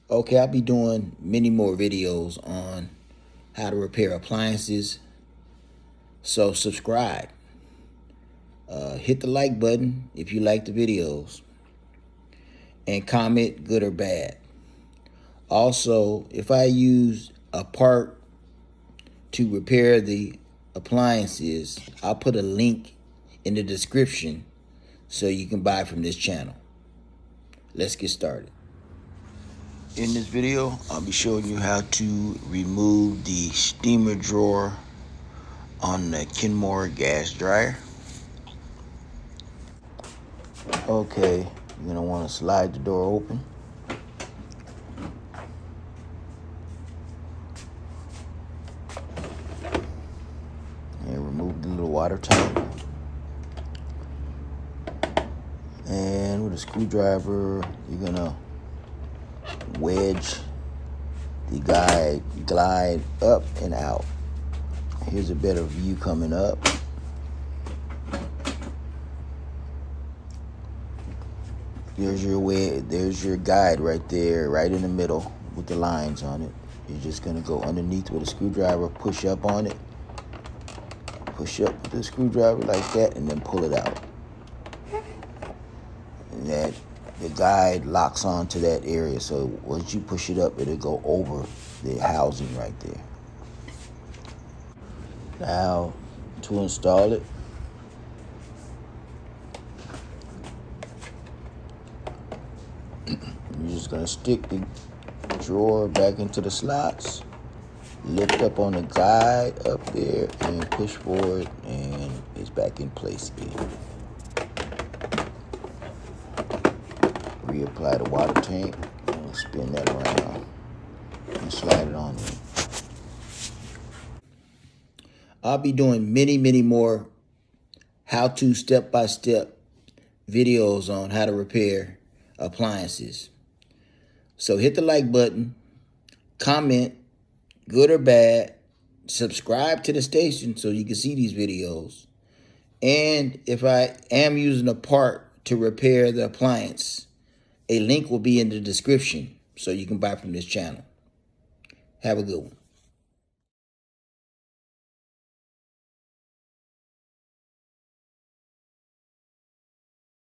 Okay, I'll be doing many more videos on how to repair appliances. So subscribe. Hit the like button if you like the videos. And comment good or bad. Also, if I use a part to repair the appliances, I'll put a link in the description so you can buy from this channel. Let's get started. In this video, I'll be showing you how to remove the steamer drawer on the Kenmore gas dryer. Okay, you're gonna want to slide the door open. And remove the little water tank. And with a screwdriver, you're gonna wedge the glide up and out. Here's a better view coming up. There's your guide right there, right in the middle with the lines on it. You're just gonna go underneath with a screwdriver, push up on it, push up with the screwdriver like that, and then pull it out. And that the guide locks onto that area, so once you push it up, it'll go over the housing right there. Now, to install it, you're just gonna stick the drawer back into the slots, lift up on the guide up there, and push forward, and it's back in place again. Reapply the water tank, and spin that around, and slide it on in. I'll be doing many more how-to step-by-step videos on how to repair appliances. So hit the like button, comment, good or bad, subscribe to the station so you can see these videos. And if I am using a part to repair the appliance, a link will be in the description so you can buy from this channel. Have a good one.